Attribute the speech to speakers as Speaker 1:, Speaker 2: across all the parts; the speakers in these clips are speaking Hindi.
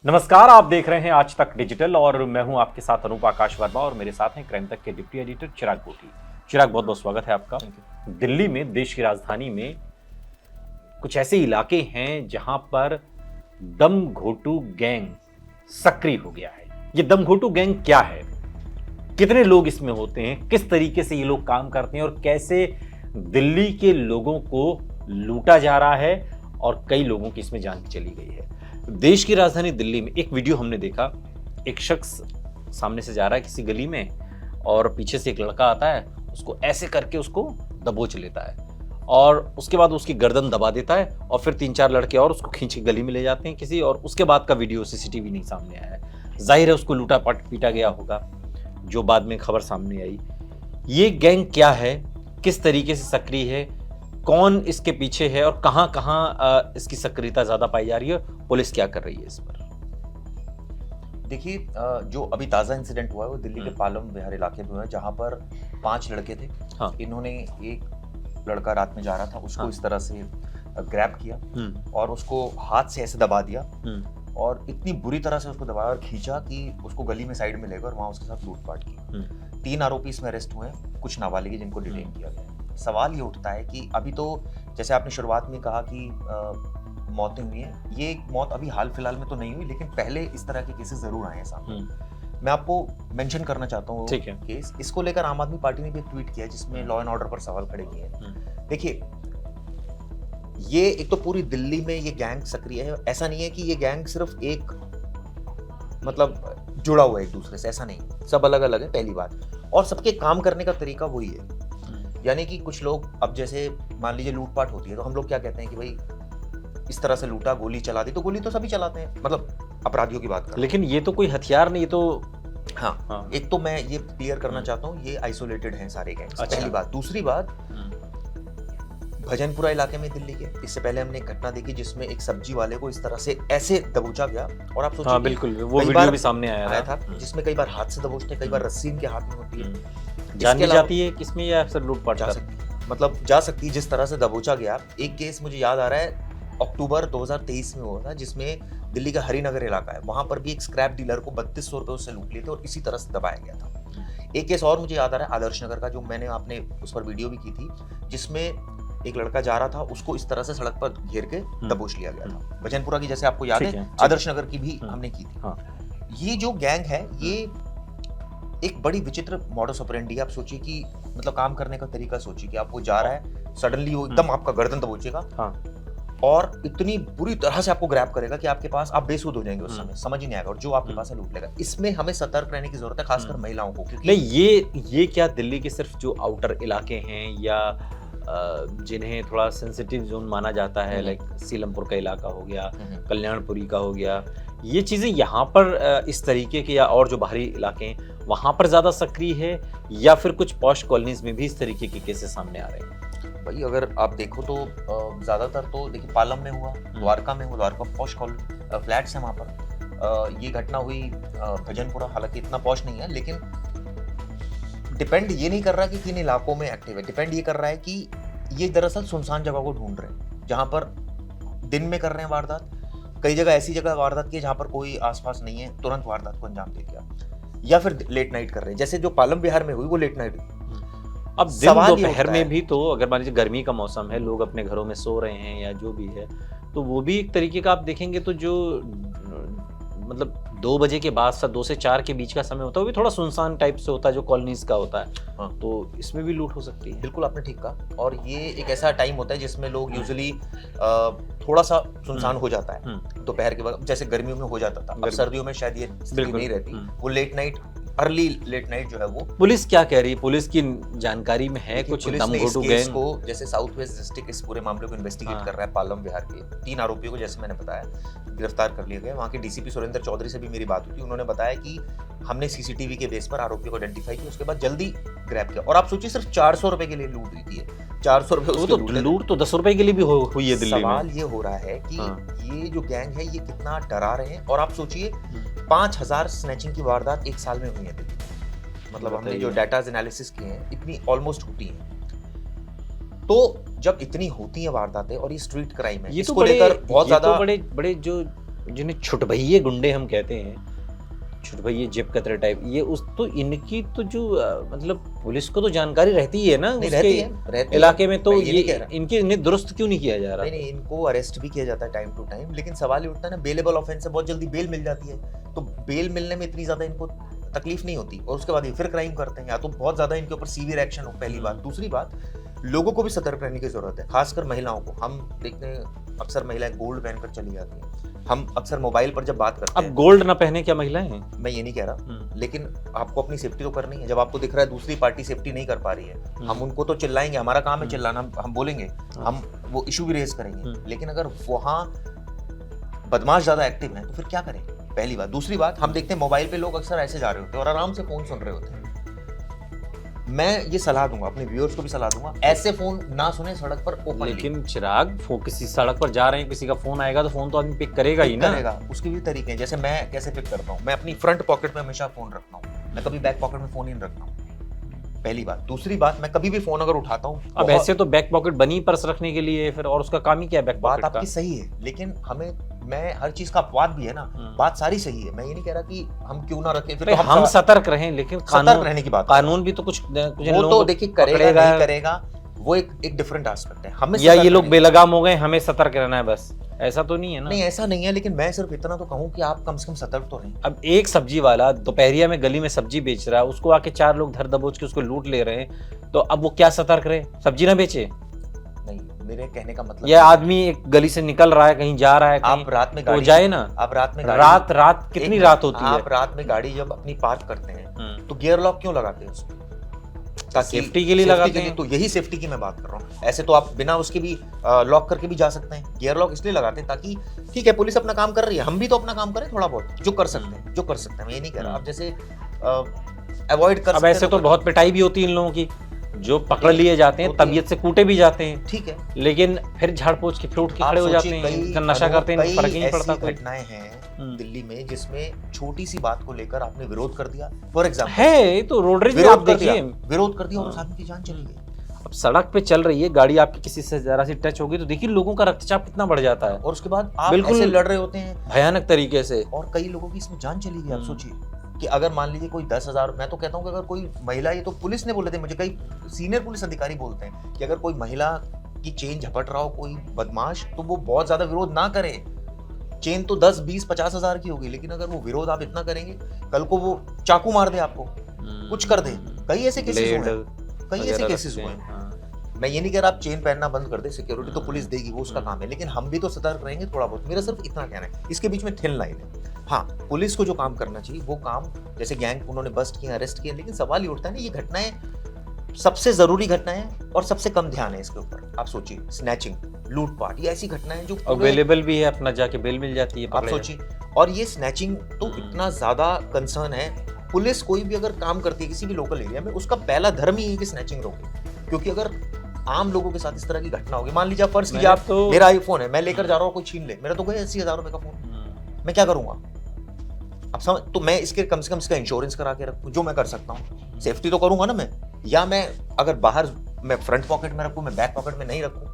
Speaker 1: नमस्कार, आप देख रहे हैं आज तक डिजिटल और मैं हूं आपके साथ अनूप आकाश वर्मा और मेरे साथ हैं क्राइम तक के डिप्टी एडिटर चिराग कोटी। चिराग, बहुत बहुत स्वागत है आपका। दिल्ली में, देश की राजधानी में कुछ ऐसे इलाके हैं जहां पर दम घोटू गैंग सक्रिय हो गया है। ये दम घोटू गैंग क्या है, कितने लोग इसमें होते हैं, किस तरीके से ये लोग काम करते हैं और कैसे दिल्ली के लोगों को लूटा जा रहा है और कई लोगों की इसमें जान चली गई है। देश की राजधानी दिल्ली में एक वीडियो हमने देखा, एक शख्स सामने से जा रहा है किसी गली में और पीछे से एक लड़का आता है, उसको ऐसे करके उसको दबोच लेता है और उसके बाद उसकी गर्दन दबा देता है और फिर 3-4 लड़के और उसको खींच के गली में ले जाते हैं किसी, और उसके बाद का वीडियो सीसीटीवी नहीं सामने आया है। जाहिर है उसको लूटा पीटा गया होगा, जो बाद में खबर सामने आई। ये गैंग क्या है, किस तरीके से सक्रिय है, कौन इसके पीछे है और कहां कहां इसकी सक्रियता ज्यादा पाई जा रही है, पुलिस क्या कर रही है इस पर?
Speaker 2: देखिए, जो अभी ताज़ा इंसिडेंट हुआ है वो दिल्ली के पालम विहार इलाके में हुआ है, जहाँ पर 5 लड़के थे।
Speaker 1: हाँ।
Speaker 2: इन्होंने एक लड़का रात में जा रहा था, उसको इस तरह से ग्रैब किया और उसको हाथ से ऐसे दबा दिया और इतनी बुरी तरह से उसको दबाया और खींचा कि उसको गली में साइड में ले गए और वहाँ उसके साथ लूटपाट की। 3 आरोपी इसमें अरेस्ट हुए हैं, कुछ नाबालिग जिनको डिटेन किया गया है। सवाल ये उठता है कि अभी तो जैसे आपने शुरुआत में कहा कि मौतें हुई हैं, ये मौत अभी हाल फिलहाल में तो नहीं हुई, लेकिन पहले इस तरह के केसेस जरूर आए हैं सामने। मैं आपको मेंशन करना चाहता हूँ केस, इसको लेकर आम आदमी पार्टी ने भी एक ट्वीट किया जिसमें लॉ एंड ऑर्डर पर सवाल खड़े किए हैं। देखिए, ये एक तो पूरी दिल्ली में ये गैंग सक्रिय है। ऐसा नहीं है कि ये गैंग सिर्फ एक मतलब जुड़ा हुआ है एक दूसरे से, ऐसा नहीं, सब अलग अलग है पहली बात, और सबके काम करने का तरीका वही है। यानी कि कुछ लोग, अब जैसे मान लीजिए लूटपाट होती है तो हम लोग क्या कहते हैं कि भाई इस तरह से लूटा, गोली चला दी, तो गोली तो सभी चलाते हैं, मतलब अपराधियों की बात कर, लेकिन
Speaker 1: ये तो कोई हथियार नहीं, ये तो
Speaker 2: हाँ। एक तो मैं ये क्लियर करना चाहता हूँ, ये आइसोलेटेड हैं सारे गैंग्स।
Speaker 1: अच्छा।
Speaker 2: पहली बात। दूसरी बात, भजनपुरा इलाके में दिल्ली के, इससे पहले हमने एक घटना देखी जिसमें एक सब्जी वाले को इस तरह से ऐसे दबोचा गया, और आप सोचिए,
Speaker 1: बिल्कुल वो वीडियो भी सामने आया था,
Speaker 2: जिसमें कई बार हाथ से दबोचते हैं, कई बार रस्सी इनके हाथ में होती है।
Speaker 1: जान भी जाती है किसमें, या अक्सर लूटपाट
Speaker 2: जा सकती, मतलब जा सकती है। जिस तरह से दबोचा गया, एक केस मुझे याद आ रहा है अक्टूबर 2023 में हुआ था, जिसमें दिल्ली का हरिनगर इलाका है, वहां पर भी एक स्क्रैप डीलर को 3200 रुपए उससे लूट लिए थे और इसी तरह से दबाया गया था। एक केस और मुझे याद आ रहा है आदर्श नगर का, जो मैंने आपने उस पर वीडियो भी की थी, जिसमें एक लड़का जा रहा था, उसको इस तरह से सड़क पर घेर के दबोच लिया गया था। भजनपुरा की जैसे आपको याद है, आदर्श नगर की भी हमने की थी। ये जो गैंग है, ये एक बड़ी विचित्र मॉडस ऑपरेंडी है। आप सोचिए कि मतलब काम करने का तरीका सोचिए कि आपको जा रहा है, सडनली वो एकदम आपका गर्दन दबोचेगा और इतनी बुरी तरह से आपको ग्रैब करेगा कि आपके पास, आप बेसुध हो जाएंगे उस समय, समझ ही नहीं आएगा, और जो आपके पास है लूट लेगा। इसमें हमें सतर्क रहने की जरूरत है, खासकर महिलाओं को।
Speaker 1: नहीं, ये क्या दिल्ली के सिर्फ जो आउटर इलाके हैं या जिन्हें थोड़ा सेंसिटिव जोन माना जाता है, लाइक सीलमपुर का इलाका हो गया, कल्याणपुरी का हो गया, ये चीजें यहाँ पर इस तरीके के, या और जो बाहरी इलाके हैं वहां पर ज्यादा सक्रिय है, या फिर कुछ पॉश कॉलोनीज में भी इस तरीके के केसेस सामने आ रहे हैं?
Speaker 2: भाई अगर आप देखो तो ज्यादातर तो देखिए पालम में हुआ, द्वारका में हुआ, द्वारका पॉश फ्लैट्स है वहाँ पर। ये घटना हुई भजनपुरा, हालांकि इतना पॉश नहीं है, लेकिन डिपेंड ये नहीं कर रहा कि किन इलाकों में एक्टिव है, डिपेंड ये कर रहा है कि ये दरअसल सुनसान जगह को ढूंढ रहे हैं, जहाँ पर दिन में कर रहे हैं वारदात। कई जगह ऐसी जगह वारदात की जहाँ पर कोई आसपास नहीं है, तुरंत वारदात को अंजाम दे दिया, या फिर लेट नाइट कर रहे हैं, जैसे जो पालम विहार में हुई वो लेट नाइट हुई।
Speaker 1: अब दिन दोपहर में भी तो, अगर मान लीजिए गर्मी का मौसम है, लोग अपने घरों में सो रहे हैं या जो भी है, तो वो भी एक तरीके का आप देखेंगे तो जो मतलब 2 बजे के बाद से 2 से 4 के बीच का समय होता है, वो भी थोड़ा सुनसान टाइप से होता है, जो कॉलोनीज का होता है। हाँ, तो इसमें भी लूट हो सकती है।
Speaker 2: बिल्कुल आपने ठीक कहा, और ये एक ऐसा टाइम होता है जिसमें लोग यूजुअली थोड़ा सा सुनसान हो जाता है दोपहर के वक्त, जैसे गर्मियों में हो जाता था। अब सर्दियों में शायद ये स्थिति नहीं रहती, वो late night, early late night जो है वो।
Speaker 1: पुलिस क्या कह रही है, पुलिस की जानकारी में है कुछ?
Speaker 2: दमघोटू गैंग को, जैसे साउथ वेस्ट डिस्ट्रिक्ट इस पूरे मामले को इन्वेस्टिगेट कर रहा है। पालम विहार के 3 आरोपियों को, जैसे मैंने बताया, गिरफ्तार कर लिए गए। वहाँ के डीसीपी सुरेंद्र चौधरी से भी मेरी बात हुई थी, उन्होंने बताया कि हमने सीसीटीवी के बेस पर आरोपियों को आइडेंटिफाई किया, उसके बाद जल्दी ग्रैब किया। और आप सोचिए सिर्फ 400 रुपए के लिए लूट हुई थी, 400 रुपए।
Speaker 1: लूट तो 10 रुपए के लिए भी हुई है दिल्ली में।
Speaker 2: सवाल ये हो रहा है कि ये जो गैंग है ये कितना डरा रहे हैं। और आप सोचिए 5000 स्नैचिंग की वारदात एक साल में हुई है दिल्ली, मतलब हमने जो डाटाज एनालिसिस किए हैं, इतनी ऑलमोस्ट होती हैं। तो जब इतनी होती हैं वारदातें, और ये स्ट्रीट क्राइम है,
Speaker 1: इसको लेकर बहुत ज्यादा बड़े जो जिन्हें छुटभइये गुंडे हम कहते हैं, छुटभइये जेब कतरे टाइप, ये उस तो इनकी तो जो मतलब पुलिस को तो जानकारी रहती ही है ना
Speaker 2: नहीं,
Speaker 1: उसके
Speaker 2: रहती
Speaker 1: इलाके में, तो
Speaker 2: मैं ये नहीं कह
Speaker 1: ये
Speaker 2: रहा।
Speaker 1: इनके इन्हें दुरुस्त क्यों नहीं किया जा रहा?
Speaker 2: नहीं, इनको अरेस्ट भी किया जाता है टाइम टू टाइम, लेकिन सवाल ये उठता है ना, बेलेबल ऑफेंस है, बहुत जल्दी बेल मिल जाती है, तो बेल मिलने में इतनी ज्यादा इनको तकलीफ नहीं होती, और उसके बाद ये फिर क्राइम करते हैं, या तो बहुत ज्यादा इनके ऊपर सीवियर एक्शन हो, पहली बात। दूसरी बात, लोगों को भी सतर्क रहने की जरूरत है, खासकर महिलाओं को। हम देखते हैं अक्सर महिलाएं गोल्ड पहनकर चली जाती हैं, हम अक्सर मोबाइल पर जब बात करते
Speaker 1: अब
Speaker 2: हैं,
Speaker 1: गोल्ड ना पहने क्या महिलाएं हैं?
Speaker 2: मैं ये नहीं कह रहा, लेकिन आपको अपनी सेफ्टी तो करनी है। जब आपको दिख रहा है दूसरी पार्टी सेफ्टी नहीं कर पा रही है, हम उनको तो चिल्लाएंगे, हमारा काम है चिल्लाना, हम बोलेंगे, हम वो इशू भी रेज करेंगे, लेकिन अगर वहाँ बदमाश ज्यादा एक्टिव है तो फिर क्या करें? पहली बात। दूसरी बात, हम देखते हैं मोबाइल पे लोग अक्सर ऐसे जा रहे होते हैं और आराम से फोन सुन रहे होते हैं। मैं ये सलाह दूंगा, अपने व्यूअर्स को भी सलाह दूंगा, ऐसे फोन ना सुने सड़क पर ओपनली।
Speaker 1: लेकिन चिराग, किसी सड़क पर जा रहे हैं, किसी का फोन आएगा तो फोन तो आदमी पिक करेगा ही ना।
Speaker 2: करेगा, उसके भी तरीके हैं। जैसे मैं कैसे पिक करता हूँ, मैं अपनी फ्रंट पॉकेट में हमेशा फोन रखता हूँ, मैं कभी बैक पॉकेट में फोन ही नहीं रखता हूँ, पहली बात। दूसरी बात, मैं कभी भी फोन अगर उठाता हूँ,
Speaker 1: अब ऐसे तो बैक पॉकेट बनी पर्स रखने के लिए, फिर और उसका काम ही क्या है बैक
Speaker 2: बात
Speaker 1: पॉकेट का?
Speaker 2: आपकी सही है, लेकिन हमें, मैं हर चीज का अपवाद भी है ना, बात सारी सही है, मैं ये नहीं कह रहा कि हम क्यों ना रखें, फिर तो
Speaker 1: हम सतर्क रहें, लेकिन
Speaker 2: सतर्क रहने की बात,
Speaker 1: कानून भी तो कुछ
Speaker 2: वो तो देखिए करेगा नहीं करेगा, वो एक डिफरेंट एस्पेक्ट है। हमें
Speaker 1: या ये लोग बेलगाम हो गए, हमें सतर्क रहना है बस, ऐसा तो नहीं है ना?
Speaker 2: नहीं, ऐसा नहीं है, लेकिन मैं सिर्फ इतना तो कहूँ कि आप कम से कम सतर्क तो रहें।
Speaker 1: अब एक सब्जी वाला दोपहरिया में गली में सब्जी बेच रहा है, उसको आके 4 लोग धर दबोच के उसको लूट ले रहे हैं, तो अब वो क्या सतर्क रहे? सब्जी ना बेचे?
Speaker 2: नहीं, मेरे कहने का मतलब,
Speaker 1: या आदमी एक गली से निकल रहा है, कहीं जा रहा है,
Speaker 2: आप रात में
Speaker 1: तो
Speaker 2: गाड़ी
Speaker 1: जाए ना।
Speaker 2: आप रात में
Speaker 1: रात कितनी रात होती है?
Speaker 2: आप रात में गाड़ी जब अपनी पार्क करते हैं तो गियर लॉक क्यों लगाते हैं उसको?
Speaker 1: सेफ्टी के लिए लगाते हैं।
Speaker 2: तो यही सेफ्टी की मैं बात कर रहा हूँ। ऐसे तो आप बिना उसके भी लॉक करके भी जा सकते हैं। गियर लॉक इसलिए लगाते हैं ताकि, ठीक है पुलिस अपना काम कर रही है, हम भी तो अपना काम करें थोड़ा बहुत, जो कर सकते हैं, जो कर सकते हैं। मैं ये नहीं कह रहा, अब जैसे अवॉइड कर
Speaker 1: अब ऐसे तो बहुत पिटाई भी होती है इन लोगों की, जो पकड़ लिए जाते हैं, तबीयत से कूटे भी जाते हैं,
Speaker 2: ठीक है,
Speaker 1: लेकिन फिर झाड़ पोंछ के फिर उठ के खड़े हो जाते हैं, नशा करते हैं, फर्क ही नहीं पड़ता कोई।
Speaker 2: घटनाएं हैं दिल्ली में जिसमें छोटी सी बात को लेकर आपने विरोध कर दिया, फॉर एग्जाम्पल
Speaker 1: है तो रोड रेज में आप देखिए,
Speaker 2: विरोध कर दिया और उस आदमी की जान चली गई।
Speaker 1: अब सड़क पे चल रही है गाड़ी, आपकी किसी से जरा सी टच होगी तो देखिए लोगों का रक्तचाप कितना बढ़ जाता है,
Speaker 2: और उसके बाद आप
Speaker 1: बिल्कुल
Speaker 2: ऐसे लड़ रहे होते हैं
Speaker 1: भयानक तरीके से,
Speaker 2: और कई लोगों की इसमें जान चली गई। आप सोचिए कि अगर मान लीजिए कोई 10,000, मैं तो कहता हूँ कि अगर कोई महिला, ये तो पुलिस ने बोले थे मुझे, कई सीनियर पुलिस अधिकारी बोलते हैं कि अगर कोई महिला की चेन झपट रहा हो कोई बदमाश, तो वो बहुत ज्यादा विरोध ना करे। चेन तो 10, 20, 50,000 की होगी, लेकिन अगर वो विरोध आप इतना करेंगे, कल को वो चाकू मार दे आपको, कुछ कर दे। कई ऐसे केसेस हुए, कई ऐसे केसेस हुए। मैं ये नहीं कह रहा आप चेन पहनना बंद कर दे, सिक्योरिटी तो पुलिस देगी, वो उसका काम है, लेकिन हम भी तो सतर्क रहेंगे थोड़ा बहुत। मेरा सिर्फ इतना कहना है, इसके बीच में थिन लाइन है। हाँ, पुलिस को जो काम करना चाहिए वो काम, जैसे गैंग उन्होंने बस्ट किया, अरेस्ट किया, लेकिन सवाल ये उठता है ना, ये घटनाएं सबसे जरूरी घटनाएं और सबसे कम ध्यान है इसके ऊपर। आप सोचिए, स्नैचिंग, लूटपाट, ये ऐसी घटनाएं जो
Speaker 1: अवेलेबल भी है, अपना जाके बेल मिल जाती है,
Speaker 2: आप सोचिए। और ये स्नैचिंग तो इतना ज्यादा कंसर्न है, पुलिस कोई भी अगर काम करती है किसी भी लोकल एरिया में, उसका पहला धर्म ही है कि स्नैचिंग रोके। क्योंकि अगर आम लोगों के साथ इस तरह की घटना होगी, मान लीजिए फर्स्ट कीजिए आप, मेरा आईफोन है, मैं लेकर जा रहा हूँ, कोई छीन ले, मेरा तो गए 80,000 रुपए का फोन, मैं क्या करूंगा? अब समझ, तो मैं इसके कम से कम इसका इंश्योरेंस करा के रखूं, जो मैं कर सकता हूँ, सेफ्टी तो करूंगा ना मैं। या मैं अगर बाहर, मैं फ्रंट पॉकेट में रखूं, मैं बैक पॉकेट में नहीं रखूं,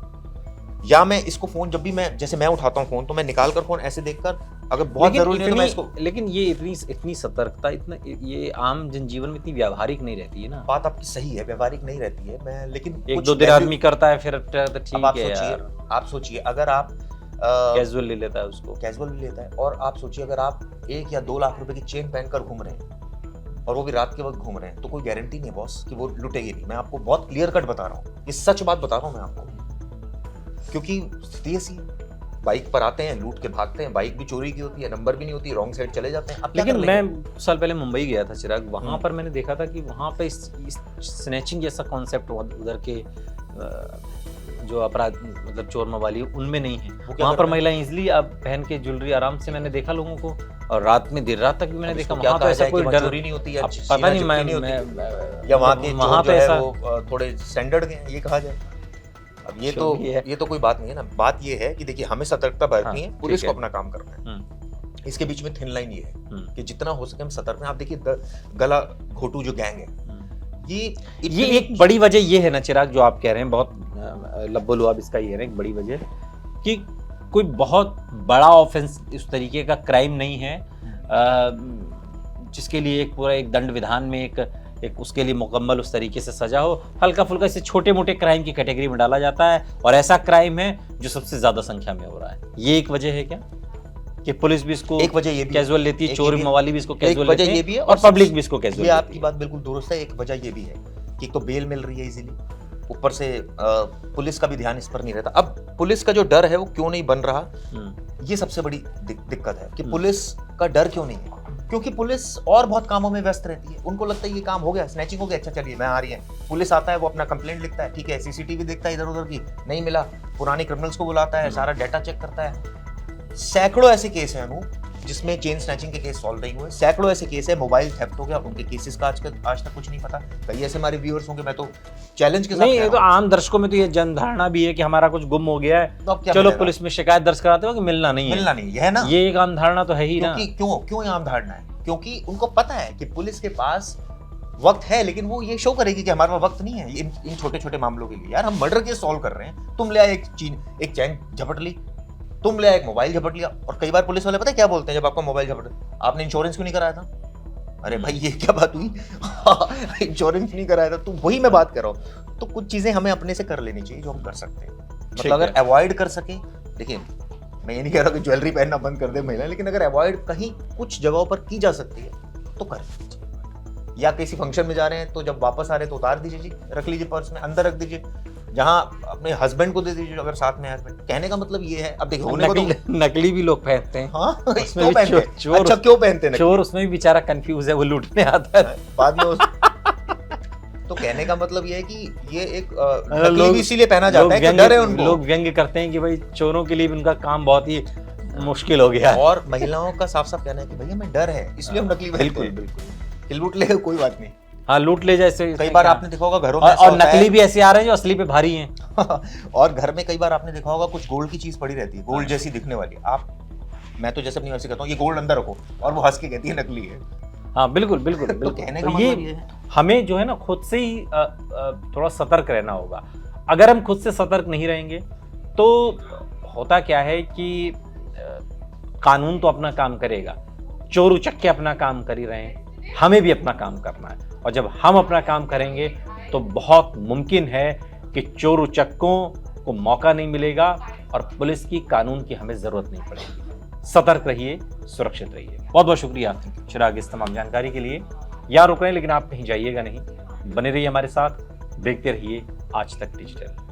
Speaker 2: या मैं इसको फोन जब भी मैं, जैसे मैं उठाता हूँ फोन, तो मैं निकाल कर फोन ऐसे देखकर, अगर बहुत जरूरी है तो मैं इसको।
Speaker 1: लेकिन ये इतनी सतर्कता, इतना ये आम जनजीवन में इतनी व्यावहारिक नहीं रहती है ना।
Speaker 2: बात आपकी सही है, व्यवहारिक नहीं रहती है, मैं, लेकिन
Speaker 1: एक दो दिन आदमी करता है, फिर ठीक है यार।
Speaker 2: आप सोचिए अगर आप
Speaker 1: कैजुअल ले लेता है उसको,
Speaker 2: कैजुअल भी लेता है, और आप सोचिए अगर आप 1 या 2 लाख रुपए की चेन पहनकर घूम रहे हैं, और वो भी रात के वक्त घूम रहे हैं, तो कोई गारंटी नहीं है बॉस कि वो लुटेगी नहीं। मैं आपको बहुत क्लियर कट बता रहा हूँ, ये सच बात बता रहा हूँ मैं आपको, क्योंकि स्थिति ऐसी, बाइक पर आते हैं, लूट के भागते हैं, बाइक भी चोरी की होती है, नंबर भी नहीं होती, रॉन्ग साइड चले जाते हैं।
Speaker 1: लेकिन मैं कुछ साल पहले मुंबई गया था चिराग, वहां पर मैंने देखा था कि वहां पे स्नैचिंग जैसा कॉन्सेप्ट उधर के जो अपराध, मतलब चोर मवाली, उनमें नहीं है। वहां पर महिलाएं इजली अब पहन के ज्वेलरी आराम से, मैंने देखा लोगों को, और रात में देर रात तक भी मैंने देखा। वहां तो ऐसा कोई डर
Speaker 2: चोरी नहीं होती है,
Speaker 1: पता नहीं, मैं
Speaker 2: या वहां पे ऐसा थोड़े स्टैंडर्ड हैं, ये कहा जाए। अब ये तो कोई बात नहीं है ना। बात ये है कि देखिए, हमें सतर्कता बरतनी है, पुलिस को अपना काम करना है। इसके बीच में थिन लाइन ये है कि जितना हो सके हम सतर्क हैं। आप देखिए, गला घोटू जो गैंग है, ये
Speaker 1: एक बड़ी वजह ये है ना चिराग, जो आप कह रहे हैं, बहुत लब्बो लुआब इसका ये है ना, एक बड़ी वजह कि कोई बहुत बड़ा ऑफेंस इस तरीके का क्राइम नहीं है जिसके लिए एक पूरा एक दंड विधान में एक उसके लिए मुकम्मल उस तरीके से सजा हो। हल्का फुल्का इसे छोटे मोटे क्राइम की कैटेगरी में डाला जाता है और ऐसा क्राइम है जो सबसे ज्यादा संख्या में हो रहा है। ये एक वजह है क्या कि पुलिस भी इसको
Speaker 2: एक वजह ये भी
Speaker 1: कैजुअल लेती है, चोर मवाली भी इसको कैजुअल
Speaker 2: वजह
Speaker 1: लेते
Speaker 2: ये भी है
Speaker 1: हैं और पब्लिक भी इसको कैजुअल
Speaker 2: ये
Speaker 1: लेती
Speaker 2: आपकी बात बिल्कुल दुरुस्त है। एक वजह ये भी है कि एक तो बेल मिल रही है इजीली, ऊपर से पुलिस का भी ध्यान इस पर नहीं रहता। अब पुलिस का जो डर है वो क्यों नहीं बन रहा, ये सबसे बड़ी दिक्कत है कि पुलिस का डर क्यों नहीं है। क्योंकि पुलिस और बहुत कामों में व्यस्त रहती है। उनको लगता है ये काम हो गया, स्नैचिंग हो गया, अच्छा चलिए मैं आ रही है। पुलिस आता है, वो अपना कंप्लेंट लिखता है, ठीक है, सीसीटीवी देखता है इधर उधर की, नहीं मिला, पुराने क्रिमिनल्स को बुलाता है, सारा डाटा चेक करता है। सैकड़ों ऐसे केस हैं अनु जिसमें चेन स्नैचिंग के केस सॉल्व नहीं हुए। सैकड़ों ऐसे केस है, मोबाइल थेफ्ट हो गया, उनके केसेस का आज तक कुछ नहीं पता। कई ऐसे हमारे व्यूअर्स होंगे, मैं तो चैलेंज के साथ
Speaker 1: नहीं, ये तो आम दर्शकों में तो ये जनधारणा भी है कि हमारा कुछ गुम हो गया है,
Speaker 2: तो अब क्या
Speaker 1: चलो
Speaker 2: मिलेगा?
Speaker 1: पुलिस में शिकायत दर्ज कराते हो कि मिलना नहीं
Speaker 2: है ना।
Speaker 1: ये एक आम धारणा तो है ही ना।
Speaker 2: क्यों ये आम धारणा है? क्योंकि उनको पता है कि पुलिस के पास वक्त है, लेकिन वो ये शो करेगी कि हमारे पास वक्त नहीं है इन छोटे छोटे मामलों के लिए। यार हम मर्डर केस सॉल्व कर रहे हैं, तुम ले आए एक चैन झपट ली, तुम ले आए एक मोबाइल झपट लिया। और कई बार पुलिस वाले पता है क्या बोलते हैं जब आपका मोबाइल झपट, आपने इंश्योरेंस क्यों नहीं कराया था? अरे भाई ये क्या बात हुई इंश्योरेंस नहीं कराया था, तो वही मैं बात कर रहा हूँ। तो कुछ चीजें हमें अपने से कर लेनी चाहिए जो हम कर सकते हैं। मतलब अगर अवॉइड कर सके, देखिए मैं ये नहीं कह रहा कि ज्वेलरी पहनना बंद कर दे महिला, लेकिन अगर अवॉइड कहीं कुछ जगहों पर की जा सकती है तो कर दीजिए। या किसी फंक्शन में जा रहे हैं तो जब वापस आ रहे हैं तो उतार दीजिए जी, रख लीजिए पर्स में, अंदर रख दीजिए, जहां अपने हस्बैंड को दे दीजिए अगर साथ में हस्बैंड। कहने का मतलब ये है, अब देखो
Speaker 1: नकली भी लोग पहनते हैं।
Speaker 2: हाँ क्यों पहनते हैं? अच्छा क्यों पहनते हैं?
Speaker 1: चोर उसमें भी बेचारा कंफ्यूज है, वो लूटने आता है
Speaker 2: बाद में तो कहने का मतलब ये है कि ये एक नकली भी इसीलिए पहना जाता है कि डर है उनको।
Speaker 1: लोग व्यंग्य करते हैं कि भाई चोरों के लिए उनका काम बहुत ही मुश्किल हो गया है।
Speaker 2: और महिलाओं का साफ साफ कहना है कि भैया हमें डर है, इसलिए हम नकली पहनते हैं। बिल्कुल लूट ले कोई बात नहीं।
Speaker 1: हाँ लूट ले जैसे
Speaker 2: कई बार आपने देखा होगा घरों में
Speaker 1: और नकली भी ऐसे आ रहे हैं जो असली पे भारी हैं।
Speaker 2: और घर में कई बार आपने देखा होगा कुछ गोल्ड की चीज पड़ी रहती है, गोल्ड जैसी दिखने वाली। मैं तो जैसे अपनी वैसे कहता हूँ ये गोल्ड अंदर रखो, और वो हंस के कहती है नकली है।
Speaker 1: हाँ बिल्कुल बिल्कुल
Speaker 2: तो कहने का मतलब ये है
Speaker 1: हमें जो है ना खुद से ही थोड़ा सतर्क रहना होगा। अगर हम खुद से सतर्क नहीं रहेंगे तो होता क्या है कि कानून तो अपना काम करेगा, चोर उचक्के अपना काम कर ही रहे हैं, हमें भी अपना काम करना है। और जब हम अपना काम करेंगे तो बहुत मुमकिन है कि चोर उचक्कों को मौका नहीं मिलेगा और पुलिस की, कानून की हमें जरूरत नहीं पड़ेगी। सतर्क रहिए, सुरक्षित रहिए। बहुत बहुत शुक्रिया चिराग इस तमाम जानकारी के लिए। यहाँ रुक रहे हैं लेकिन आप कहीं जाइएगा नहीं, बने रहिए हमारे साथ, देखते रहिए आज तक डिजिटल।